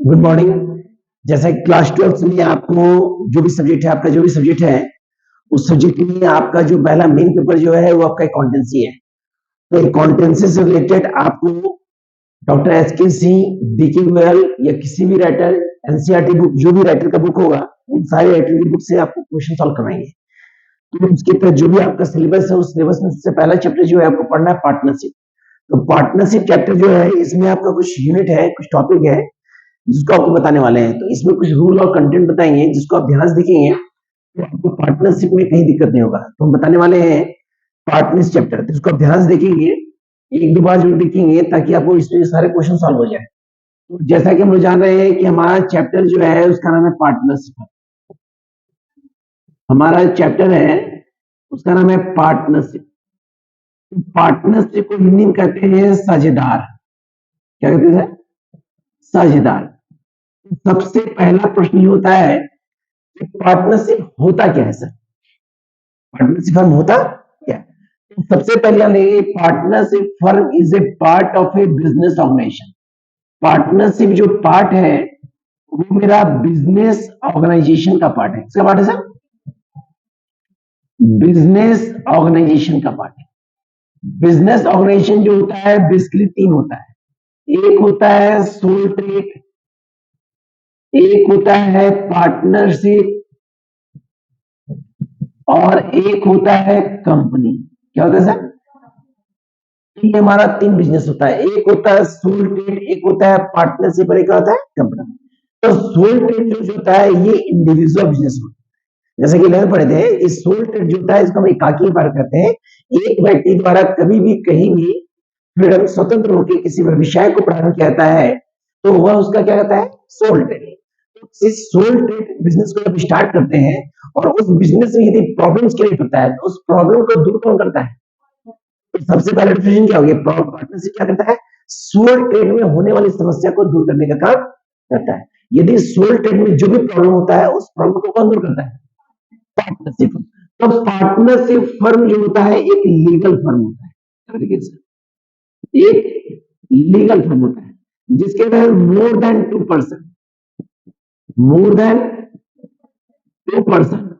Good morning. जैसा कि class 12 में आपको जो भी सब्जेक्ट है, आपका जो भी सब्जेक्ट है, उस सब्जेक्ट के लिए आपका जो पहला मेन पेपर जो है वो आपका अकाउंटेंसी है। तो अकाउंटेंसी से रिलेटेड आपको डॉक्टर एच के सिंह, डी के गोयल या किसी भी राइटर, एनसीईआरटी बुक, जो भी राइटर का बुक होगा, उन सारे राइटर की बुक से आपको क्वेश्चन सॉल्व करवाएंगे। तो उसके तहत जो भी आपका सिलेबस है, उस सिलेबस में सबसे पहला चैप्टर जो है आपको पढ़ना है पार्टनरशिप। तो पार्टनरशिप चैप्टर जो है, इसमें आपका कुछ यूनिट है, कुछ टॉपिक है जिसको आपको बताने वाले हैं। तो इसमें कुछ रूल और कंटेंट बताएंगे जिसको आप ध्यान से देखेंगे तो आपको पार्टनरशिप में कहीं दिक्कत नहीं होगा। तो हम बताने वाले हैं पार्टनरशिप चैप्टर, तो इसको आप ध्यान से देखेंगे, एक दो बार जरूर देखेंगे ताकि आपको इसमें सारे क्वेश्चन सॉल्व हो जाए। तो जैसा कि हम लोग जान रहे हैं कि हमारा चैप्टर जो है उसका नाम है पार्टनरशिप। हमारा चैप्टर है उसका नाम है पार्टनरशिप। पार्टनरशिप को हिंदी में कहते हैं साझेदार। क्या कहते हैं? साझेदार। सबसे पहला प्रश्न ये होता है कि पार्टनरशिप होता क्या है सर? पार्टनरशिप फर्म होता क्या है? तो सबसे पहले partnership firm is a part of a business organisation. Partnership जो पार्ट है वो मेरा बिजनेस ऑर्गेनाइजेशन का पार्ट है। किसका पार्ट है सर? बिजनेस ऑर्गेनाइजेशन का पार्ट है। बिजनेस ऑर्गेनाइजेशन जो होता है बेसिकली तीन होता है। एक होता है सोल ट्रेड, एक होता है पार्टनरशिप, और एक होता है कंपनी। क्या होता है सर? ये हमारा तीन बिजनेस होता है। एक होता है सोल ट्रेड, एक होता है पार्टनरशिप, और एक होता है कंपनी। तो सोल ट्रेड जो होता है ये इंडिविजुअल बिजनेस होता है। जैसे कि लेवल पढ़े थे, इस सोल ट्रेड जो होता है इसको हम एकाकी व्यापार कहते हैं। एक व्यक्ति द्वारा कभी भी कहीं भी फ्रीडम स्वतंत्र होकर किसी व्यवसाय को प्रारंभ किया जाता है तो वह उसका क्या कहता है? Sole trade. इस सोल ट्रेड बिजनेस को जब स्टार्ट करते हैं और उस बिजनेस में यदि प्रॉब्लम्स क्रिएट होता है तो उस प्रॉब्लम को दूर कौन करता है? तो सबसे पहला डिफिनेशन क्या हो गया? पार्टनरशिप क्या करता है? सोल ट्रेड में होने वाली समस्या को दूर करने का काम करता है। यदि सोल ट्रेड में जो भी प्रॉब्लम होता है उस प्रॉब्लम को कौन दूर करता है? पार्टनरशिप। तो पार्टनरशिप फर्म जो होता है एक लीगल फर्म होता है। एक लीगल फर्म होता है जिसके अंदर मोर देन 2%, मोर देन 2%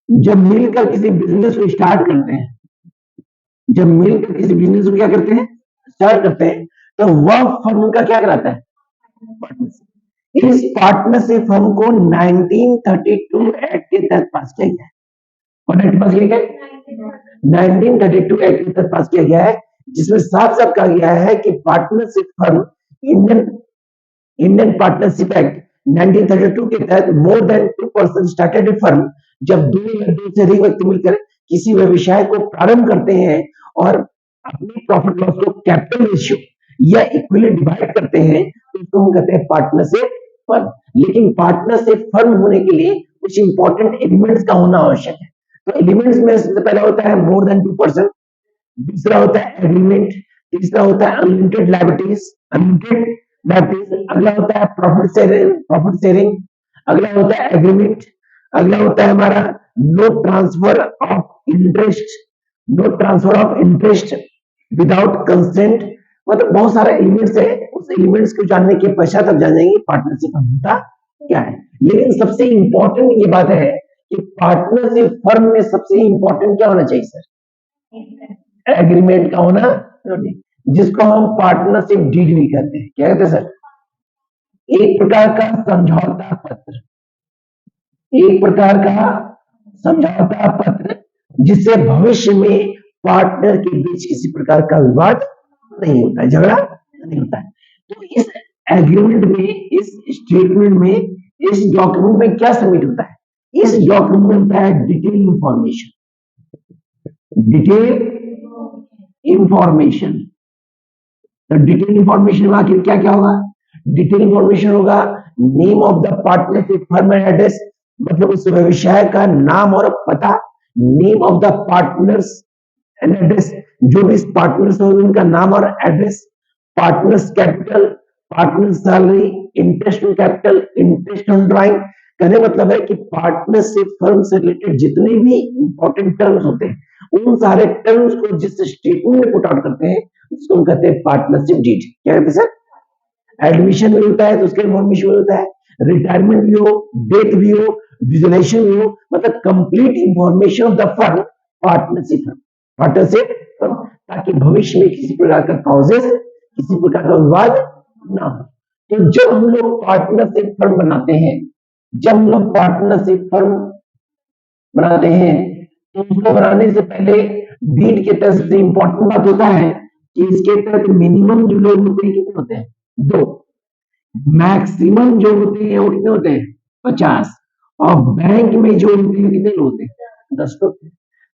जब मिलकर किसी बिजनेस को स्टार्ट करते हैं, जब मिलकर किसी बिजनेस को क्या करते हैं? स्टार्ट करते हैं, तो वह फर्म का क्या कराता है? पार्टनरशिप। इस पार्टनरशिप फर्म को 1932 एक्ट के तहत पास किया गया है। कौन एक्ट पास किया गया? 1932 एक्ट के तहत पास किया गया है, जिसमें साफ साफ कहा गया है कि partnership firm Indian Indian partnership act 1932 के तहत मोर देन 2% स्टार्टेड ए फर्म, जब दो या दो से अधिक व्यक्ति मिलकर किसी व्यवसाय को प्रारंभ करते हैं और अपनी प्रॉफिट लॉस को कैपिटल रेशियो या इक्वली डिवाइड करते हैं तो उसको हम कहते हैं पार्टनरशिप फर्म। लेकिन पार्टनरशिप फर्म होने के लिए कुछ इंपॉर्टेंट एलिमेंट्स का होना आवश्यक है। तो एलिमेंट्स में सबसे पहला होता है मोर देन 2%, दूसरा होता है एग्रीमेंट, तीसरा होता है अनलिमिटेड लायबिलिटीज, अगला होता है प्रॉफिट शेयरिंग, अगला होता है एग्रीमेंट, अगला होता है हमारा no transfer of interest, no transfer of interest without consent. मतलब बहुत सारे एलिमेंट्स है, उस एलिमेंट्स को जानने के पश्चात आप जान जाएंगे पार्टनरशिप होता क्या है। लेकिन सबसे इंपॉर्टेंट ये बात है कि पार्टनरशिप फर्म में सबसे इंपॉर्टेंट क्या होना चाहिए सर? एग्रीमेंट का होना, जिसको हम पार्टनरशिप डीड भी कहते हैं। क्या कहते हैं सर? एक प्रकार का समझौता पत्र, एक प्रकार का समझौता पत्र जिससे भविष्य में पार्टनर के बीच किसी प्रकार का विवाद नहीं होता है, झगड़ा नहीं होता है। तो इस एग्रीमेंट में, इस स्टेटमेंट में, इस डॉक्यूमेंट में क्या सबमिट होता है? इस डॉक्यूमेंट में होता है डिटेल इंफॉर्मेशन, डिटेल इंफॉर्मेशन। तो डिटेल इंफॉर्मेशन में आखिर क्या क्या होगा? डिटेल इंफॉर्मेशन होगा name of the partnership firm and address, मतलब उस व्यवसाय का नाम और पता, name of the partners and address, जो भी पार्टनर्स होंगे उनका नाम और address, partners capital, partner salary, interest on capital, interest on drawing. कहने मतलब है कि पार्टनरशिप फर्म से रिलेटेड जितने भी इंपॉर्टेंट टर्म्स होते हैं उन सारे टर्म्स को जिस स्टेटमेंट में पुट आउट करते हैं उसको हम कहते हैं पार्टनरशिप डीड। क्या कहते हैं सर? एडमिशन भी होता है तो उसके इन्फॉर्मेशन भी होता है, रिटायरमेंट भी हो, डेथ भी हो, डिजोनेशन भी हो, मतलब complete information of the firm partnership firm, ताकि भविष्य में किसी प्रकार का कॉजेस, किसी प्रकार का विवाद ना हो। तो जब हम लोग पार्टनरशिप फर्म बनाते हैं, जब हम लोग पार्टनरशिप फर्म बनाते हैं तो उसको बनाने से पहले डीड के तहत सबसे इंपॉर्टेंट बात होता है कि इसके तहत मिनिमम जो लोग होते हैं कितने होते हैं? 2। मैक्सिमम जो होते हैं वो कितने होते हैं? 50। और बैंक में जो होते हैं कितने लोग होते हैं? 10 लोग।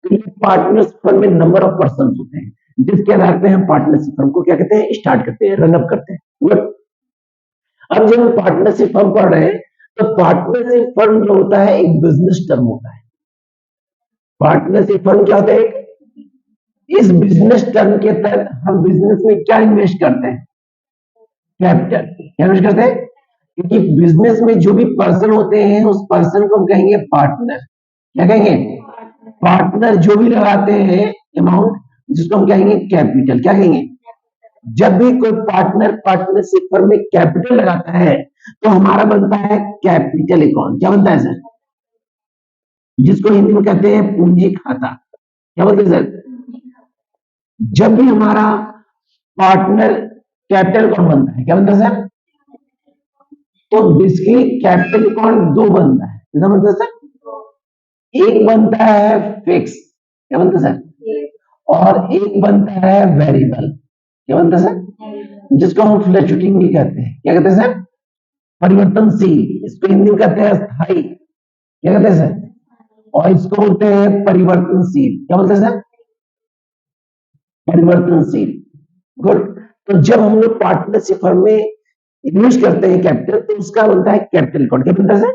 तो ये पार्टनर्स फर्म में नंबर ऑफ पर्सन होते हैं, जिसके आधार पे हम पार्टनरशिप फर्म को क्या कहते हैं? स्टार्ट करते हैं, रनअप करते हैं। गुड। अब जब हम पार्टनरशिप फर्म पढ़ रहे हैं तो पार्टनरशिप फर्म जो होता है एक बिजनेस टर्म होता है। पार्टनरशिप फर्म क्या होता है? इस बिजनेस टर्म के तहत हम बिजनेस में क्या इन्वेस्ट करते हैं? कैपिटल। क्या इन्वेस्ट करते हैं? क्योंकि बिजनेस में जो भी पर्सन होते हैं उस पर्सन को हम कहेंगे पार्टनर। क्या कहेंगे? पार्टनर जो भी लगाते हैं अमाउंट, जिसको हम कहेंगे कैपिटल। क्या कहेंगे? जब भी कोई पार्टनर पार्टनरशिप फर्म में कैपिटल लगाता है तो हमारा बनता है कैपिटल अकाउंट। क्या बनता है सर? जिसको हिंदी में कहते हैं पूंजी खाता। क्या बोलते हैं सर? जब भी हमारा पार्टनर कैपिटल अकाउंट बनता है, क्या बनता है सर? तो बेसिकली कैपिटल अकाउंट 2 बनता है। कितना बनता है सर? एक बनता है फिक्स। क्या बनता है सर? और एक बनता है वेरिएबल। क्या बनता है सर? जिसको हम फ्लक्चुएटिंग भी कहते हैं। क्या कहते हैं सर? परिवर्तनशील। इसको हिंदी में कहते हैं स्थायी। क्या कहते हैं सर? और इसको बोलते हैं परिवर्तनशील। क्या बोलते हैं सर? परिवर्तनशील। गुड। तो जब हम लोग पार्टनरशिप फर्म में इन्वेस्ट करते हैं कैपिटल तो उसका बनता है कैपिटल अकाउंट। क्या बनता है सर?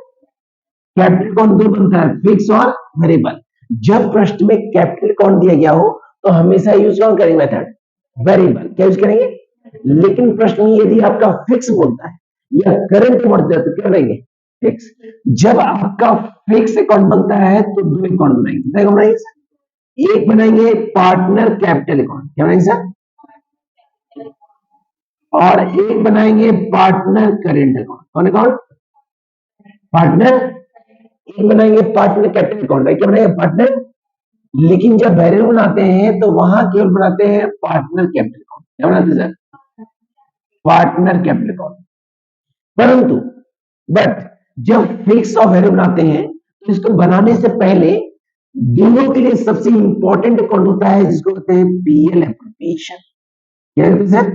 कैपिटल अकाउंट 2 बनता है, फिक्स और वेरिएबल। जब प्रश्न में कैपिटल अकाउंट दिया गया हो तो हमेशा यूज कौन करेंगे? Method variable. क्या यूज करेंगे? लेकिन प्रश्न में यदि आपका फिक्स बोलता है या करंट बोलता है तो क्या करेंगे? फिक्स। जब आपका फिक्स अकाउंट बनता है तो 2 अकाउंट बनाएंगे। कितने अकाउंट बनाएंगे सर? एक बनाएंगे पार्टनर कैपिटल अकाउंट। क्या बनाएंगे सर? और एक बनाएंगे पार्टनर करेंट अकाउंट। कौन अकाउंट? पार्टनर। एक बनाएंगे पार्टनर कैपिटल अकाउंट। क्या बनाएंगे? पार्टनर। लेकिन जब वेरिएबल बनाते हैं तो वहां केवल बनाते हैं पार्टनर कैपिटल अकाउंट। क्या बनाते हैं सर? Partner capital account. परंतु बट जब फिक्स और वेरिएबल बनाते हैं तो इसको बनाने से पहले दोनों के लिए सबसे इंपॉर्टेंट अकाउंट होता है जिसको कहते हैं पीएल एप्रोप्रिएशन। क्या कहते हैं सर?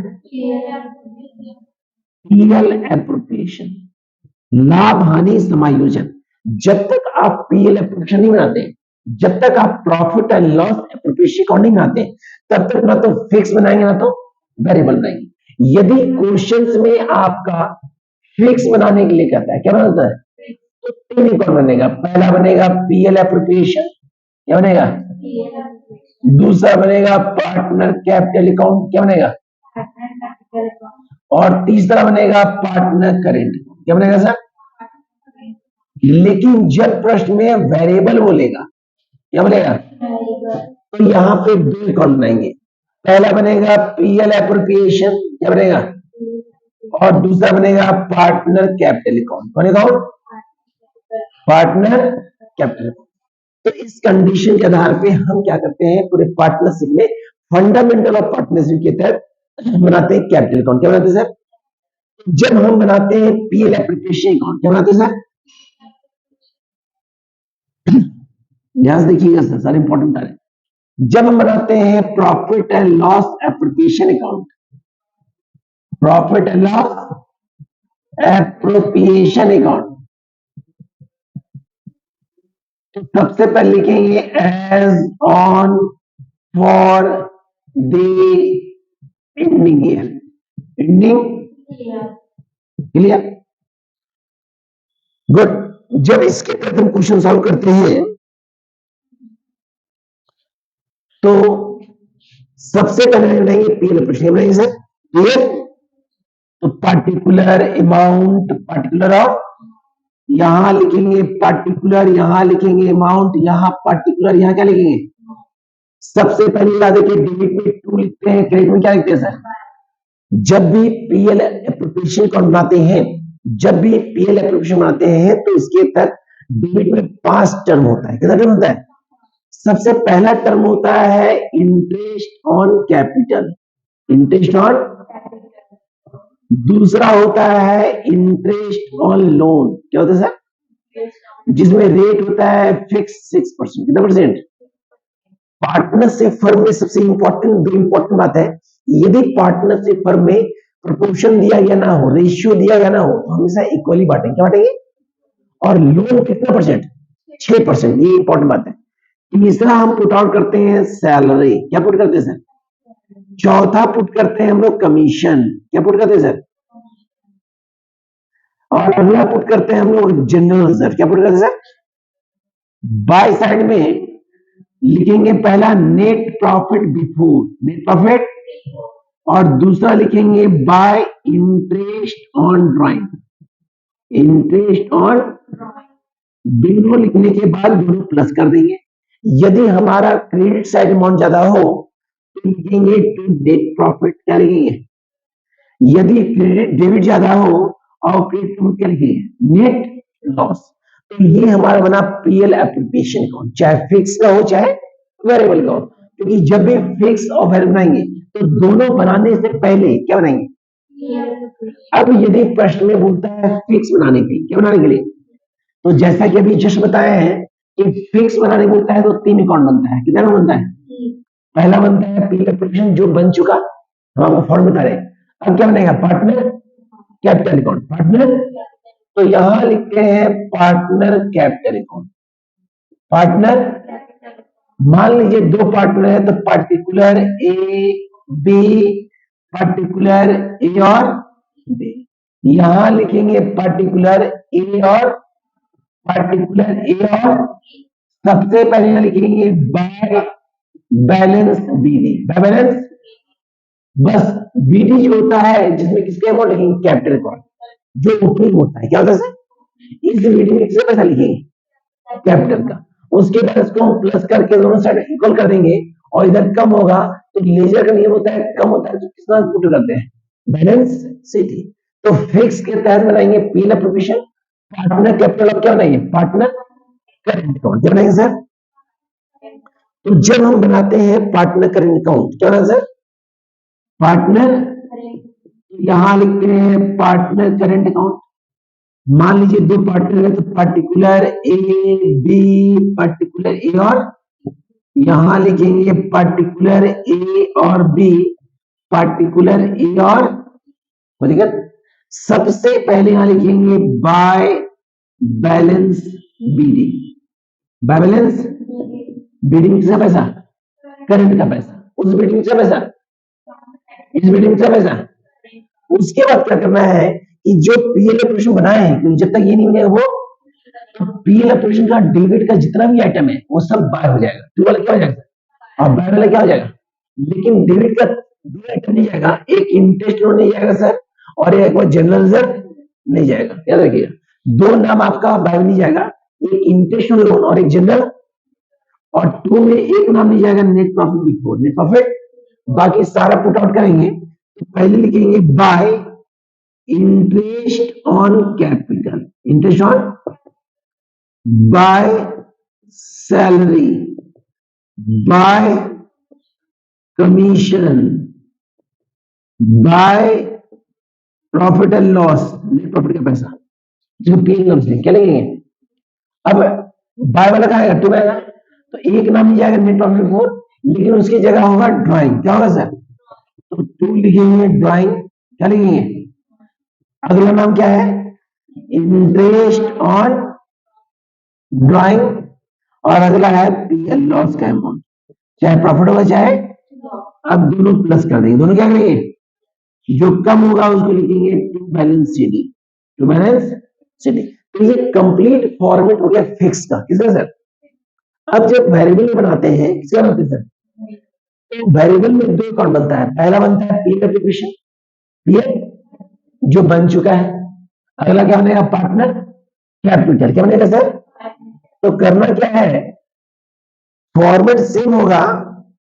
पीएल एप्रोप्रिएशन, लाभ हानि समायोजन। जब तक आप पीएल एप्रोप्रिएशन नहीं बनाते, जब तक आप profit and loss appropriation account नहीं बनाते, तब तक ना तो फिक्स बनाएंगे ना तो वेरिएबल बनाएंगे। यदि क्वेश्चंस में आपका फिक्स बनाने के लिए कहता है, क्या बनाता है? तो 3 अकाउंट बनेगा। पहला बनेगा पीएल एप्रोप्रिएशन। क्या बनेगा? दूसरा बनेगा पार्टनर कैपिटल अकाउंट। क्या बनेगा? और तीसरा बनेगा पार्टनर करेंट। क्या बनेगा सर? लेकिन जब प्रश्न में वेरिएबल बोलेगा, क्या बोलेगा? तो यहाँ पे 2 अकाउंट बनाएंगे। पहला बनेगा पीएल एप्रोप्रिएशन। क्या बनेगा? और दूसरा बनेगा पार्टनर कैपिटल अकाउंट। कौन अकाउंट? Partner capital. तो इस कंडीशन के आधार पे हम क्या करते हैं? पूरे पार्टनरशिप में फंडामेंटल ऑफ पार्टनरशिप के तहत बनाते हैं कैपिटल अकाउंट। क्या बनाते हैं सर? जब हम बनाते हैं पीएल एप्रोप्रिएशन अकाउंट, क्या बनाते हैं सर? ध्यान से देखिएगा सर, सारे इंपॉर्टेंट है। जब हम बनाते हैं profit and loss appropriation account, profit and loss appropriation account, तो सबसे पहले लिखेंगे as on for the ending year. Ending clear? Good. जब इसके तहत हम क्वेश्चन सॉल्व करते हैं तो सबसे पहले बनाएंगे पीएल एप्रोप्रिएशन। बनाएंगे सर क्लियर? तो पार्टिकुलर अमाउंट, पार्टिकुलर ऑफ, यहां लिखेंगे पार्टिकुलर, यहां लिखेंगे अमाउंट, यहां पार्टिकुलर, यहां क्या लिखेंगे? सबसे पहले देखिए डेबिट में 2 लिखते हैं, क्रेडिट में क्या लिखते हैं सर? जब भी पीएल एप्रोप्रिएशन अकाउंट बनाते हैं, तो इसके तहत डेबिट में 5 टर्म होता है। कितना टर्म होता है? सबसे पहला टर्म होता है इंटरेस्ट ऑन कैपिटल, दूसरा होता है इंटरेस्ट ऑन लोन। क्या होता है सर? जिसमें रेट होता है फिक्स 6%। कितना परसेंट? पार्टनरशिप फर्म में सबसे इंपॉर्टेंट बात है, यदि पार्टनरशिप फर्म में प्रोपोर्शन दिया गया ना हो, रेशियो दिया गया ना हो, तो हमेशा इक्वली बांटेंगे। क्या बांटेंगे? और लोन कितना परसेंट? 6%। ये इंपॉर्टेंट बात है। तीसरा हम पुट आउट करते हैं सैलरी। क्या पुट करते हैं सर? चौथा पुट करते हैं हम लोग कमीशन। क्या पुट करते हैं सर? और अगला पुट करते हैं हम लोग जनरल रिजर्व। क्या पुट करते हैं सर? बाय साइड में लिखेंगे पहला net profit before, net profit, और दूसरा लिखेंगे bye interest on drawing, interest on. दोनों लिखने के बाद दोनों प्लस कर देंगे। यदि हमारा क्रेडिट साइड अमाउंट ज्यादा हो तो लिखेंगे टू नेट प्रॉफिट। क्या लिखेंगे? यदि क्रेडिट डेबिट ज्यादा हो और क्रेडिट कम, क्या लिखेंगे? Net loss. तो ये हमारा बना पीएल एप्रोप्रिएशन अकाउंट, चाहे फिक्स का हो चाहे वेरिएबल का हो। क्योंकि जब भी फिक्स और वेरिएबल बनाएंगे तो दोनों बनाने से पहले क्या बनाएंगे? अब यदि प्रश्न में बोलता है फिक्स बनाने के लिए, क्या बनाने के लिए, तो जैसा कि अभी जस्ट बताया है कि फिक्स बनाने बोलता है तो 3 अकाउंट बनता है। कितना बनता है? पहला बनता है पीएल एप्रोप्रिएशन जो बन चुका, हम आपको फॉर्म बता रहे हैं। अब क्या बनेगा? Partner capital account, partner. तो यहां लिखते हैं पार्टनर कैपिटल अकाउंट, पार्टनर। मान लीजिए 2 पार्टनर है तो पार्टिकुलर ए बी, पार्टिकुलर ए और बी। यहां लिखेंगे पार्टिकुलर ए और पार्टिकुलर ए, और सबसे पहले लिखेंगे by balance BD, by balance. बस बीडी जो होता है जिसमें किसके अकाउंट लिखेंगे? कैपिटल अकाउंट, जो ओपनिंग होता है। क्या होता है? इस बीडी में किसका पैसा लिखेंगे? कैपिटल का। उसके बाद इसको हम प्लस करके दोनों साइड इक्वल कर देंगे, और इधर कम होगा तो लेजर का नियम होता है, कम होता है तो कितना पुट करते हैं? Balance sheet. तो फिक्स के तहत बनाएंगे पीएल एप्रोप्रिएशन, पार्टनर कैपिटल। अब क्या बनाएंगे? Partner current account. क्या बनाएंगे सर? तो जब हम बनाते हैं पार्टनर करेंट अकाउंट, क्या बनाएंगे सर? पार्टनर, यहां लिखते हैं पार्टनर करेंट अकाउंट। मान लीजिए 2 पार्टनर है तो पार्टिकुलर ए बी, पार्टिकुलर ए और, यहां लिखेंगे पार्टिकुलर ए और बी, पार्टिकुलर ए और, ठीक है। सबसे पहले यहां लिखेंगे by balance BD, by balance BD में किसका पैसा? करंट का पैसा। उस बीडी में किसका पैसा? इस बीडी में किसका पैसा? उसके बाद क्या करना है कि जो पीएल एप्रोप्रिएशन बनाए हैं, क्योंकि जब तक ये नहीं बनेगा वो पीएल एप्रोप्रिएशन का डेबिट का जितना भी आइटम है वो सब बाय हो जाएगा। टू वाला क्या हो जाएगा और बाय वाला क्या हो जाएगा? लेकिन डेबिट का 2 आइटम नहीं जाएगा, एक इंटरेस्ट लोन नहीं जाएगा सर, और एक वो जनरल रिजर्व नहीं जाएगा। याद रखिएगा, 2 नाम आपका बाय नहीं जाएगा, एक इंटरेस्ट लोन और एक जनरल, और 2 में एक नाम नहीं जाएगा net profit before, net profit. बाकी सारा पुट आउट करेंगे तो पहले लिखेंगे bye interest on capital, interest on, by salary, bye commission, by profit and loss, net profit का पैसा, जो 3 नाम से क्या लगेंगे। अब बाय वाला कहा आएगा? 2 आएगा तो एक नाम नहीं जाएगा नेट प्रॉफिट बिफोर, लेकिन उसकी जगह होगा ड्राइंग। क्या होगा सर? तो 2 लिखेंगे ड्राइंग। क्या लिखेंगे? अगला नाम क्या है? इंटरेस्ट ऑन ड्राइंग, और अगला है पीएल लॉस का अमाउंट, चाहे प्रॉफिट होगा चाहे। अब दोनों प्लस कर देंगे, दोनों क्या करेंगे? जो कम होगा उसको लिखेंगे to balance CD, to balance CD. तो ये कंप्लीट फॉर्मेट हो गया फिक्स का। किसका सर? अब जब वेरिएबल बनाते हैं किसका बनाते हैं सर? तो वेरिएबल में 2 अकाउंट बनता है, पहला बनता है पीएल एप्रोप्रिएशन, पीएल जो बन चुका है। अगला क्या बनेगा? Partner capital. क्या बनेगा सर? तो करना क्या है, फॉर्मेट सेम होगा,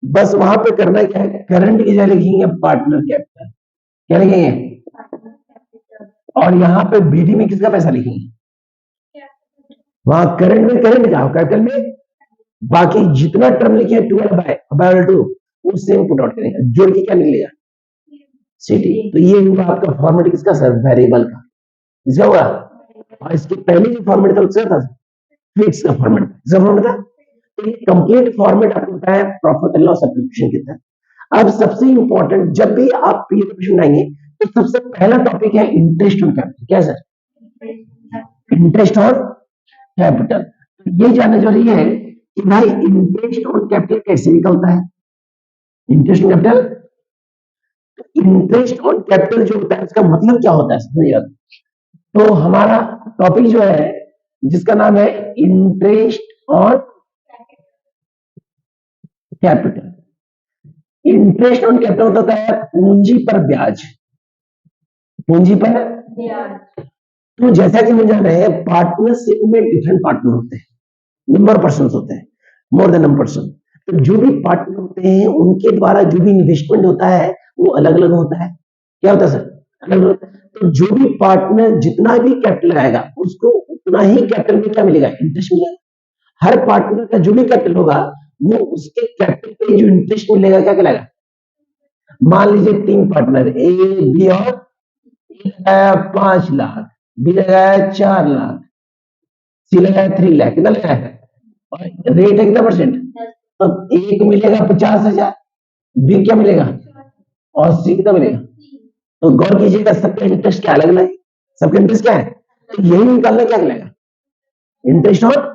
बस वहां पे करना क्या है, करंट की जगह लिखेंगे पार्टनर कैपिटल। क्या लिखेंगे? और यहाँ पे बीडी में किसका पैसा लिखेंगे? वहां करंट में करंट का कैपिटल में, बाकी जितना टर्म लिखे 12/2 वो सेम पुट आउट करेंगे, जोड़ के क्या निकलेगा? सिटी। तो ये हुआ आपका फॉर्मेट किसका सर? वेरिएबल का। इसका होगा। और इसके पहले जो फॉर्मेट था उसका था फिक्स का फॉर्मेट था। तो ये कंप्लीट फॉर्मेट आपको बताया प्रॉफिट एंड लॉस एप्लीकेशन के तहत। अब सबसे इंपॉर्टेंट, जब भी आप पीरियड बनाएंगे तो सबसे पहला टॉपिक है इंटरेस्ट ऑन कैपिटल। क्या सर? Interest on capital. तो ये जानना जरूरी है कि भाई इंटरेस्ट ऑन कैपिटल कैसे निकलता है। Interest on capital, interest on capital जो होता है उसका मतलब क्या होता है समझिएगा। तो हमारा टॉपिक जो है जिसका नाम है interest on capital. Interest on capital होता है पूंजी पर ब्याज। पूंजी पर ब्याज। तो जैसा कि हम जान रहे हैं पार्टनरशिप में डिफरेंट पार्टनर होते हैं, नंबर पर्सन होते हैं, मोर देन नंबर पर्सन। तो जो भी पार्टनर होते हैं उनके द्वारा जो भी इन्वेस्टमेंट होता है वो अलग अलग होता है। क्या होता है सर? अलग अलग। तो जो भी पार्टनर जितना भी कैपिटल लगाएगा उसको उतना ही कैपिटल में क्या मिलेगा? इंटरेस्ट मिलेगा। हर पार्टनर का जो भी कैपिटल होगा वो उसके कैपिटल पे जो इंटरेस्ट मिलेगा क्या कहलाएगा? मान लीजिए 3 पार्टनर ए बी और ए लगाया 5 लाख, बी लगाया 4 लाख, सी लगाया 3 लाख। कितना लगाया? और रेट है कितना परसेंट? तो ए को मिलेगा 50,000, बी क्या मिलेगा और सी कितना मिलेगा? तो गौर कीजिएगा सबका इंटरेस्ट क्या अलग अलग है। सबका इंटरेस्ट क्या है? तो यही निकालना क्या लगेगा? इंटरेस्ट और।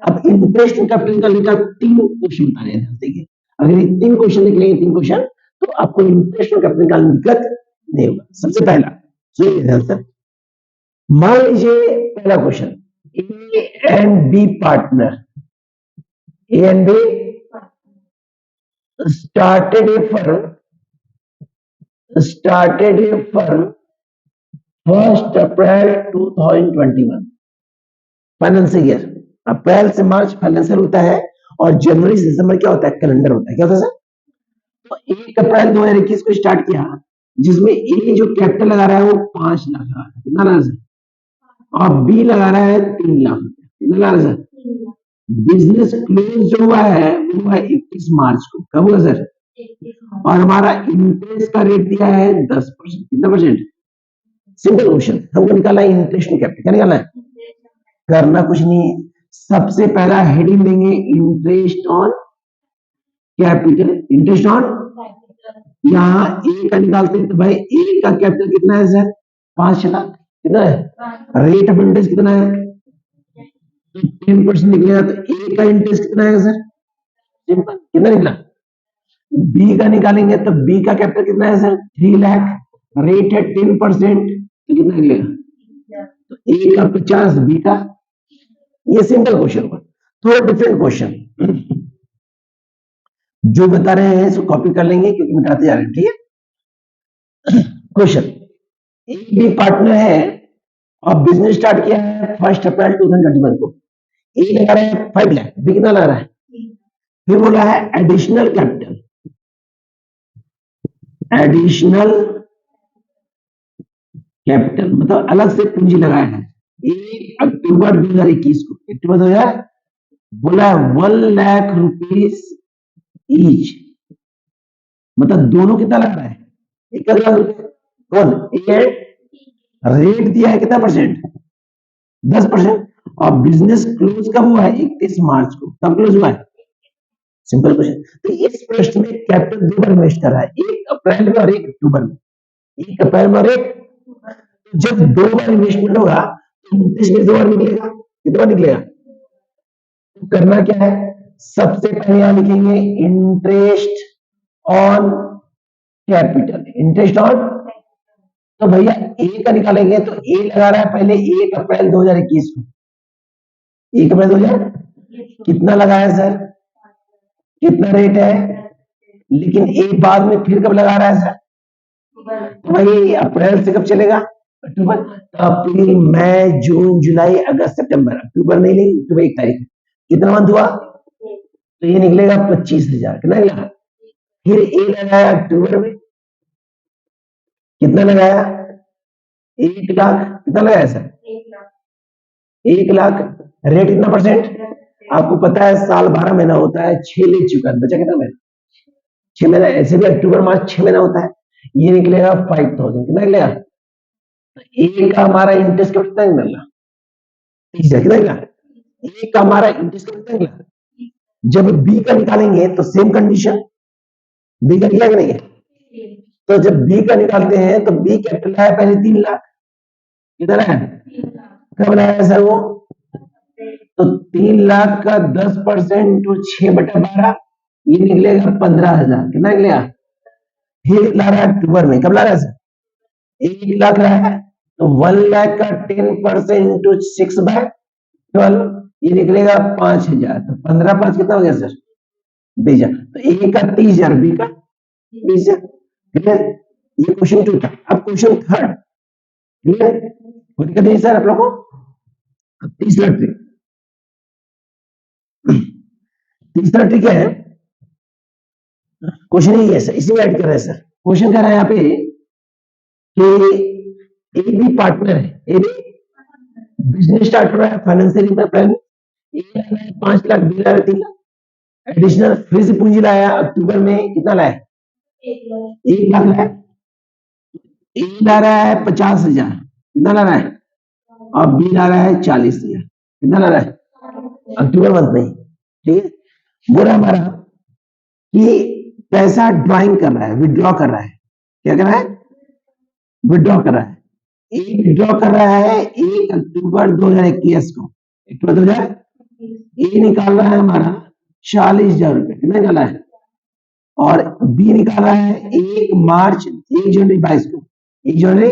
अब इंटरेस्ट कैपिटल निकालने का 3 क्वेश्चन बता रहे हैं। देखिए अगर ये 3 क्वेश्चन निकलेंगे 3 क्वेश्चन तो आपको इंटरेस्ट और कैपिटल निकालने में दिक्कत नहीं होगा। सबसे पहला सुनिए ध्यान से, मान लीजिए पहला question, A and B partner, A and B started a firm 1st April 2021 financial year. April से मार्च फाइनेंशियल होता है और जनवरी से दिसंबर क्या होता है? कैलेंडर होता है। क्या होता है सर? तो 1 अप्रैल 2021 को स्टार्ट किया जिसमें ए जो कैपिटल लगा रहा है वो 5 लाख लगा रहा है। कितना लगा सर? और बी लगा रहा है 3 लाख। कितना लगा रहा है सर? बिजनेस क्लोज जो हुआ है वो हुआ 21 मार्च को। कब हुआ सर? और हमारा इंटरेस्ट का रेट दिया है 10%। कितना परसेंट? सिंपल क्वेश्चन, हमको निकालना है इंटरेस्ट कैपिटल। क्या निकालना है? करना कुछ नहीं है, सबसे पहला हेडिंग देंगे interest on capital. Interest on, यहाँ ए का निकालते हैं तो भाई ए का कैपिटल कितना है सर? 5 लाख। कितना है? रेट ऑफ इंटरेस्ट कितना है? 10% निकलेगा। तो ए का इंटरेस्ट कितना है सर? सिंपल। कितना निकला? बी का निकालेंगे तो बी का कैपिटल कितना है सर? 3 लाख। रेट है 10%, तो कितना निकलेगा? तो ए का 50, बी का। ये सिंपल क्वेश्चन हुआ। थोड़ा डिफरेंट क्वेश्चन जो बता रहे हैं इसको कॉपी कर लेंगे क्योंकि मिटाते जा रहे हैं। ठीक है। क्वेश्चन, ए बी पार्टनर है और बिजनेस स्टार्ट किया है 1 अप्रैल 2021 को। ए लगा रहा है 5 लाख, बी कितना लगा रहा है? फिर बोला है एडिशनल कैपिटल, एडिशनल कैपिटल मतलब अलग से पूंजी लगाया है 1 अक्टूबर 2021 को। अक्टूबर 2000 बोला है 1 लाख रुपीज ईच, मतलब दोनों कितना लग रहा है? 1 लाख रुपए। कौन? ए। रेट दिया है कितना परसेंट? 10%। और बिजनेस क्लोज कब हुआ है? 31 मार्च को। कब क्लोज हुआ है? Simple question. तो इस प्रश्न में कैपिटल 2 बार इन्वेस्ट कर रहा है, 1 अप्रैल में और 1 अक्टूबर में। 1 अप्रैल में और 1, जब 2 बार इन्वेस्टमेंट होगा तो इंटरेस्ट में 2 बार निकलेगा। कितना निकलेगा? तो करना क्या है? सबसे पहले यहां लिखेंगे interest on capital. Interest on, तो भैया ए का निकालेंगे तो ए लगा रहा है पहले 1 अप्रैल 2021 को। 1 अप्रैल 2000 कितना लगाया सर? कितना रेट है? लेकिन ए बाद में फिर कब लगा रहा है सर? तो भाई अप्रैल से कब चलेगा? अक्टूबर। अप्रैल मई जून जुलाई अगस्त सितंबर, अक्टूबर नहीं लेंगे, अक्टूबर 1 तारीख। कितना मंथ हुआ? तो ये निकलेगा 25,000। कितना निकला? फिर ए लगाया अक्टूबर में, कितना लगाया? 1 लाख। कितना लगाया सर? 1 लाख। रेट कितना परसेंट? आपको पता है साल 12 महीना होता है, 6 ले चुका है, बचा कितना महीना? 6 महीना। ऐसे भी अक्टूबर मार्च 6 महीना होता है। ये निकलेगा 5000। कितना निकलेगा? एक का हमारा इंटरेस्ट कितना निकला? 30,000। कितना निकला? एक का हमारा इंटरेस्ट कितना निकला? जब बी का निकालेंगे तो सेम कंडीशन। बी का निकला कि नहीं? तो जब बी का निकालते हैं तो बी कैपिटल है पहले 3 लाख। किधर है? कब लाया सर वो? तो 3 लाख का 10% तो 6/12, ये निकलेगा 15,000। कितना निकलेगा? फिर ला रहा है अक्टूबर में। कब ला रहा है सर? 1 लाख रहा है तो 1 लाख का 10% तो 6/12, ये निकलेगा 5,000। तो 15 5 कितना हो गया सर? 20,000। तो ए का 30,000, बी का 20,000। क्लियर? ये क्वेश्चन 2 था। अब क्वेश्चन 3। क्लियर? कोई दिक्कत नहीं सर आप लोग को? अब तीसरा ट्रिक। तीसरा ट्रिक है, क्वेश्चन ही है सर, इसी में ऐड कर रहे हैं सर। क्वेश्चन कह रहा है यहाँ पे कि ए बी पार्टनर है, ए बी बिजनेस स्टार्ट हो रहा है, फाइनेंशियल प्लान। ए लाया है 5 लाख, बी लाया 3 लाख। एडिशनल फिर से पूंजी लाया अक्टूबर में। कितना लाया? 1 लाख लाया। ए ला रहा है 50,000। कितना ला रहा है? और बी ला रहा है 40,000। कितना ला रहा है? अक्टूबर मंथ में। ठीक है। बोला हमारा कि पैसा ड्राइंग कर रहा है, विड्रॉ कर रहा है। क्या कर रहा है? विड्रॉ कर रहा है। ए विड्रॉ कर रहा है 1 अक्टूबर 2021 को। अक्टूबर 2000 ए निकाल रहा है हमारा 40,000 रुपए। कितना निकाला है? और बी निकाल रहा है 1 जनवरी 22 को। 1 जनवरी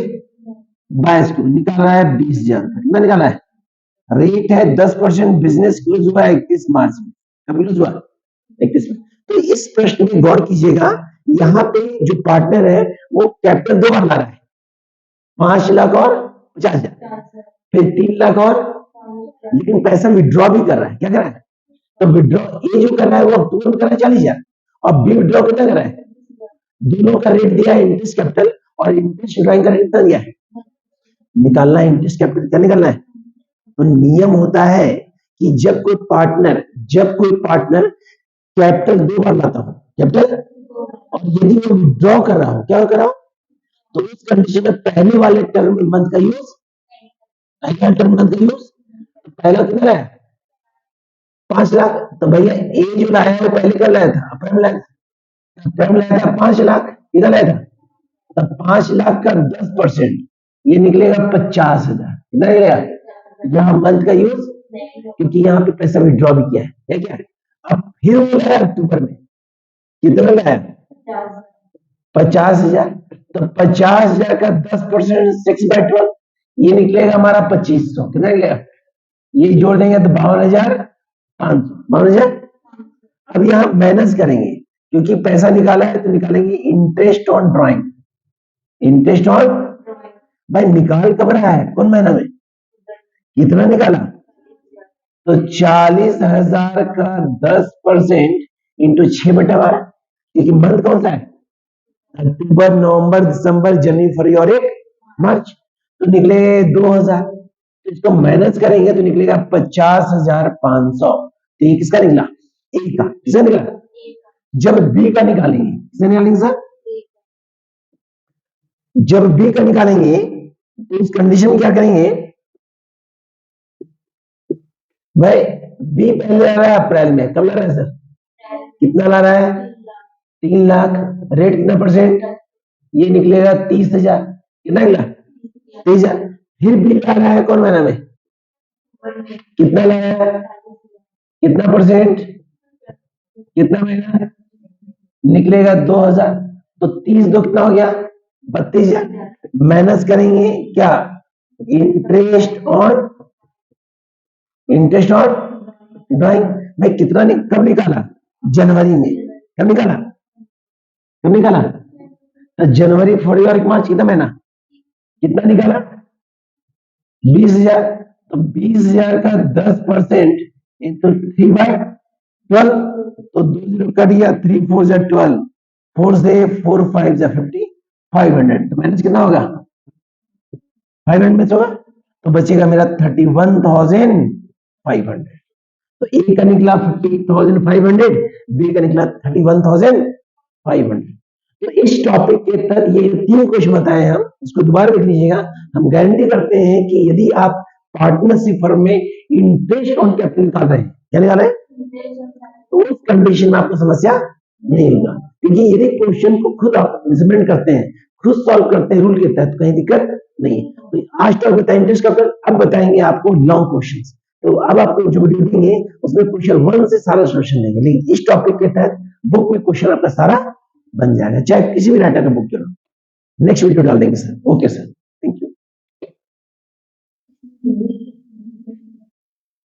22 को निकाल रहा है 20,000 रुपए। कितना निकाला है? रेट है 10%। बिजनेस क्लोज हुआ 31 मार्च में। कब क्लोज हुआ? 31 में। तो इस प्रश्न में गौर कीजिएगा, यहाँ पे जो पार्टनर है वो कैपिटल 2 बार ला रहा है, 5 लाख और 50,000, फिर 3 लाख और, लेकिन पैसा विड्रॉ भी कर रहा है। क्या कर रहा है? तो विड्रॉ ए जो कर रहा है वो अक्टूबर में कर रहा है 40,000, और बी विड्रॉ कितना कर रहा है? दोनों का रेट दिया है इंटरेस्ट कैपिटल, और इंटरेस्ट ड्राइंग का रेट कितना दिया है? निकालना है इंटरेस्ट कैपिटल। क्या निकालना है? तो नियम होता है कि जब कोई पार्टनर कैपिटल 2 बार लाता हो, कैपिटल, और यदि वो विड्रॉ कर रहा हो, क्या कर रहा हो, तो उस कंडीशन में पहले वाले टर्म मंथ का यूज, पहला टर्म मंथ का यूज, पहला कितना है? 5 लाख। तो भैया ए जो लाया है वो पहले क्या लाया था? अप्रैल लाया था। अप्रैल लाया था 5 लाख। कितना लाया था? तब 5 लाख का 10% ये निकलेगा 50,000। कितना निकलेगा? यहाँ मंथ का यूज, क्योंकि यहाँ पे पैसा विड्रॉ भी किया है। क्या? अब फिर वो लाया अक्टूबर में। कितना लाया? 50,000। तो 50,000 का 10% 6/12, ये निकलेगा हमारा 2500। कितना निकलेगा? ये जोड़ देंगे तो 52,500। 52,000। अब यहाँ माइनस करेंगे, क्योंकि पैसा निकाला है तो निकालेंगे interest on drawing. Interest on, भाई निकाल कब रहा है? कौन महीना में? कितना निकाला? तो 40,000 का 10% इंटू 6/12, क्योंकि मंथ कौन सा है? अक्टूबर, नवंबर, दिसंबर, जनवरी, फरवरी और 1 मार्च। तो निकले 2,000। तो इसको माइनस करेंगे तो निकलेगा 50,500। तो ये किसका निकला? ए का। किसका निकला? जब बी का निकालेंगे, किसका निकालेंगे सर? जब बी का निकालेंगे तो इस कंडीशन में क्या करेंगे भाई? बी पहले ला रहा है अप्रैल में। कब ला रहा है सर? कितना ला रहा है? 3 लाख। रेट कितना परसेंट? ये निकलेगा 30,000। कितना निकला? 30,000। फिर बी ला रहा है कौन महीना में? कितना ला रहा है? कितना परसेंट? कितना महीना? निकलेगा 2,000। तो 30 दो कितना हो गया? 32,000। माइनस करेंगे क्या? Interest on, interest on drawing. भाई कितना कब निकाला? जनवरी में। कब निकाला? कब निकाला? तो जनवरी, फरवरी और मार्च, कितना महीना? कितना निकाला? 20,000। तो 20,000 का 10% इंटू 3/12, तो 2 0 कट गया। 3 4 12, 4 से 4 5 50, 500, तो माइनस कितना होगा? 500 में होगा, तो बचेगा मेरा 31,500। तो ए का निकला 50,500, बी का निकला 31,500। तो इस टॉपिक के तहत ये 3 क्वेश्चन बताए हैं हम, इसको दोबारा देख लीजिएगा। हम गारंटी करते हैं कि यदि आप पार्टनरशिप फर्म में इंटरेस्ट ऑन कैपिटल निकाल रहे हैं, क्या निकाल रहे हैं, तो उस कंडीशन में आपको समस्या नहीं होगा, क्योंकि यदि क्वेश्चन को खुद आप मेजरमेंट करते हैं, खुद सॉल्व करते हैं रूल के तहत, कहीं दिक्कत नहीं। तो आज तक बताया इंटरेस्ट का, अब बताएंगे आपको लॉन्ग क्वेश्चन। तो अब आपको जो वीडियो देंगे उसमें क्वेश्चन 1 से सारा सोल्यूशन देंगे, लेकिन इस टॉपिक के तहत बुक में क्वेश्चन आपका सारा बन जाएगा, चाहे किसी भी राइटर का बुक चलो। नेक्स्ट वीडियो डाल देंगे सर। Okay sir.